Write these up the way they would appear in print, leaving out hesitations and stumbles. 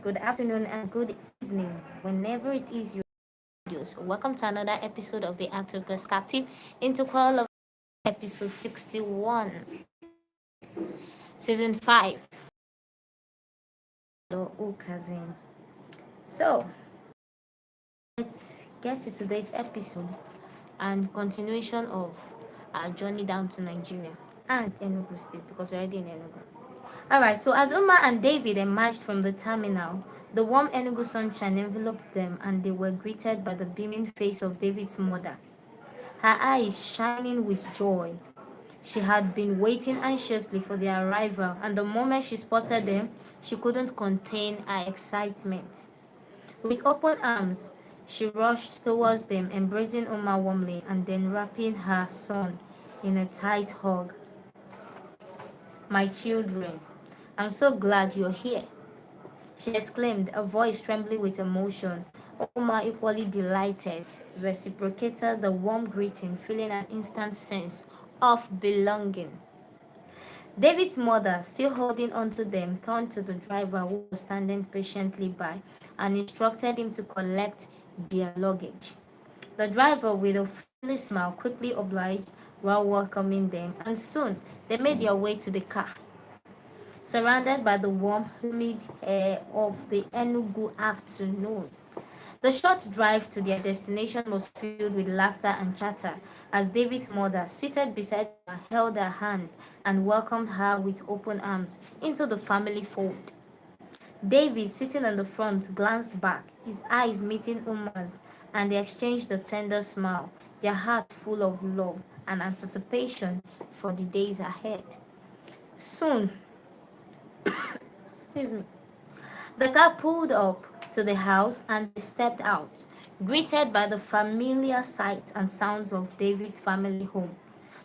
good afternoon, and good evening, whenever it is your videos. Welcome to another episode of the Actor Girls Captive into Call of episode 61, season 5. Obialor-Ukazim. So, let's get to today's episode and continuation of our journey down to Nigeria and Enugu State because we're already in Enugu. Alright, so as Uma and David emerged from the terminal, the warm Enugu sunshine enveloped them and they were greeted by the beaming face of David's mother, her eyes shining with joy. She had been waiting anxiously for their arrival, and the moment she spotted them, she couldn't contain her excitement. With open arms, she rushed towards them, embracing Uma warmly and then wrapping her son in a tight hug. "My children, I'm so glad you're here," she exclaimed, her voice trembling with emotion. Uma, equally delighted, reciprocated the warm greeting, feeling an instant sense of belonging. David's mother, still holding onto them, turned to the driver who was standing patiently by and instructed him to collect their luggage. The driver, with a friendly smile, quickly obliged while welcoming them, and soon they made their way to the car. Surrounded by the warm, humid air of the Enugu afternoon, the short drive to their destination was filled with laughter and chatter as David's mother, seated beside her, held her hand and welcomed her with open arms into the family fold. David, sitting in the front, glanced back, his eyes meeting Uma's, and they exchanged a tender smile, their heart full of love and anticipation for the days ahead. Soon, excuse me, the car pulled up to the house and they stepped out, greeted by the familiar sights and sounds of David's family home.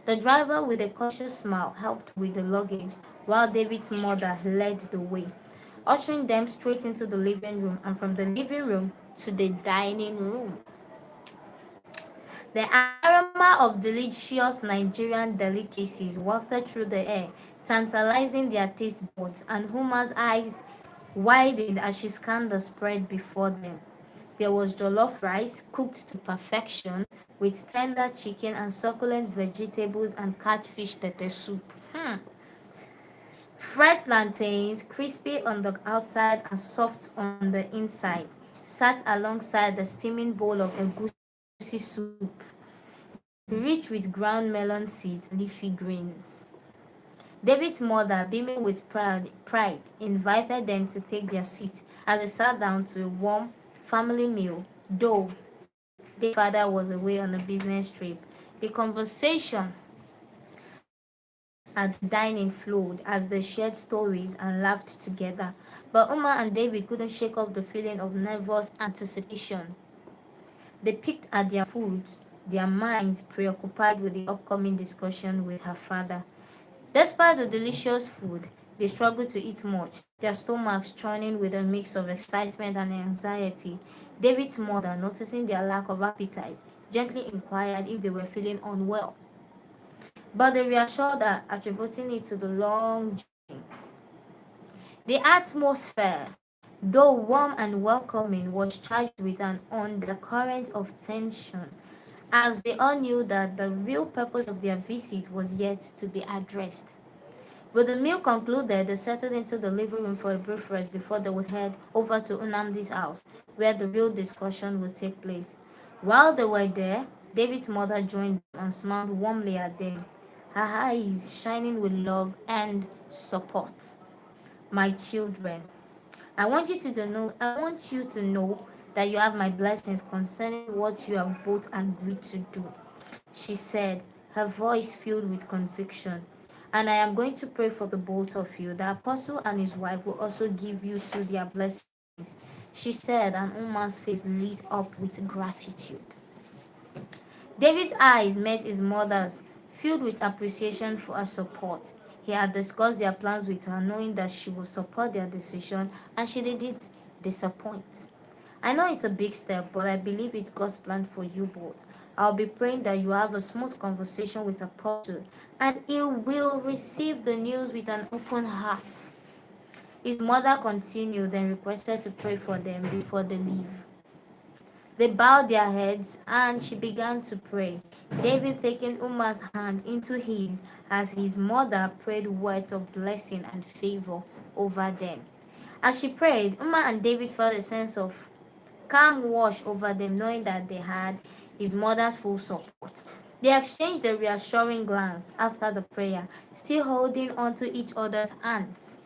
The driver, with a cautious smile, helped with the luggage, while David's mother led the way, ushering them straight into the living room and from the living room to the dining room. The aroma of delicious Nigerian delicacies wafted through the air, tantalizing their taste buds, and Huma's eyes widened as she scanned the spread before them. There was jollof rice cooked to perfection with tender chicken and succulent vegetables and catfish pepper soup. Fried plantains, crispy on the outside and soft on the inside, sat alongside the steaming bowl of egusi soup, rich with ground melon seeds and leafy greens. David's mother, beaming with pride, invited them to take their seats as they sat down to a warm family meal, though David's father was away on a business trip. The conversation at the dining flowed as they shared stories and laughed together, but Uma and David couldn't shake off the feeling of nervous anticipation. They picked at their food, their minds preoccupied with the upcoming discussion with her father. Despite the delicious food, they struggled to eat much, their stomachs churning with a mix of excitement and anxiety. David's mother, noticing their lack of appetite, gently inquired if they were feeling unwell, but they reassured her, attributing it to the long journey. The atmosphere, though warm and welcoming, was charged with an undercurrent of tension, as they all knew that the real purpose of their visit was yet to be addressed. With the meal concluded, they settled into the living room for a brief rest before they would head over to Unamdi's house, where the real discussion would take place. While they were there, David's mother joined them and smiled warmly at them, her eyes shining with love and support. "My children, I want you to know that you have my blessings concerning what you have both agreed to do," she said, her voice filled with conviction. "And I am going to pray for the both of you. The apostle and his wife will also give you to their blessings," she said, and Uma's face lit up with gratitude. David's eyes met his mother's, filled with appreciation for her support. He had discussed their plans with her, knowing that she would support their decision, and she didn't disappoint. "I know it's a big step, but I believe it's God's plan for you both. I'll be praying that you have a smooth conversation with Apostle, and he will receive the news with an open heart." His mother continued, then requested to pray for them before they leave. They bowed their heads and she began to pray, David taking Uma's hand into his as his mother prayed words of blessing and favor over them. As she prayed, Uma and David felt a sense of calm wash over them, knowing that they had his mother's full support. They exchanged a reassuring glance after the prayer, still holding onto each other's hands,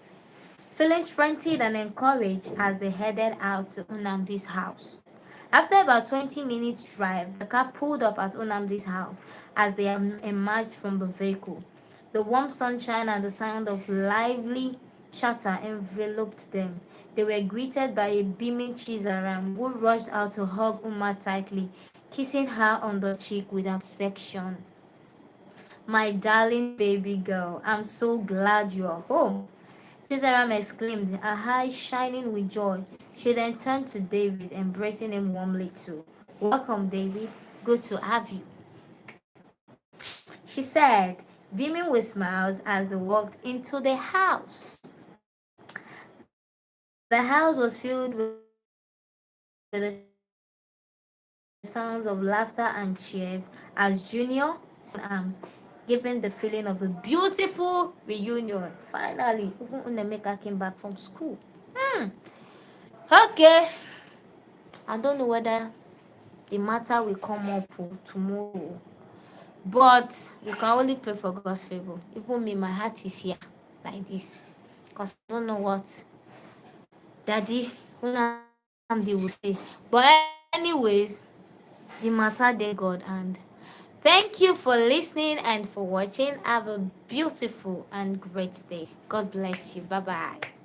feeling strengthened and encouraged as they headed out to Unamdi's house. After about 20 minutes drive, the car pulled up at Unamdi's house as they emerged from the vehicle. The warm sunshine and the sound of lively chatter enveloped them. They were greeted by a beaming Chizaram who rushed out to hug Uma tightly, kissing her on the cheek with affection. My darling baby girl, I'm so glad you are home. Chizaram exclaimed, her eyes shining with joy. She then turned to David, embracing him warmly too. Welcome, David. Good to have you, she said, beaming with smiles as they walked into the house. The house was filled with the sounds of laughter and cheers as Junior sat in arms, giving the feeling of a beautiful reunion. Finally, even Unemeka came back from school. Hmm. Okay. I don't know whether the matter will come up tomorrow, but we can only pray for God's favor. Even me, my heart is here like this because I don't know what Daddy Unamdi will say. But anyways, the matter there God, and thank you for listening and for watching. Have a beautiful and great day. God bless you. Bye bye.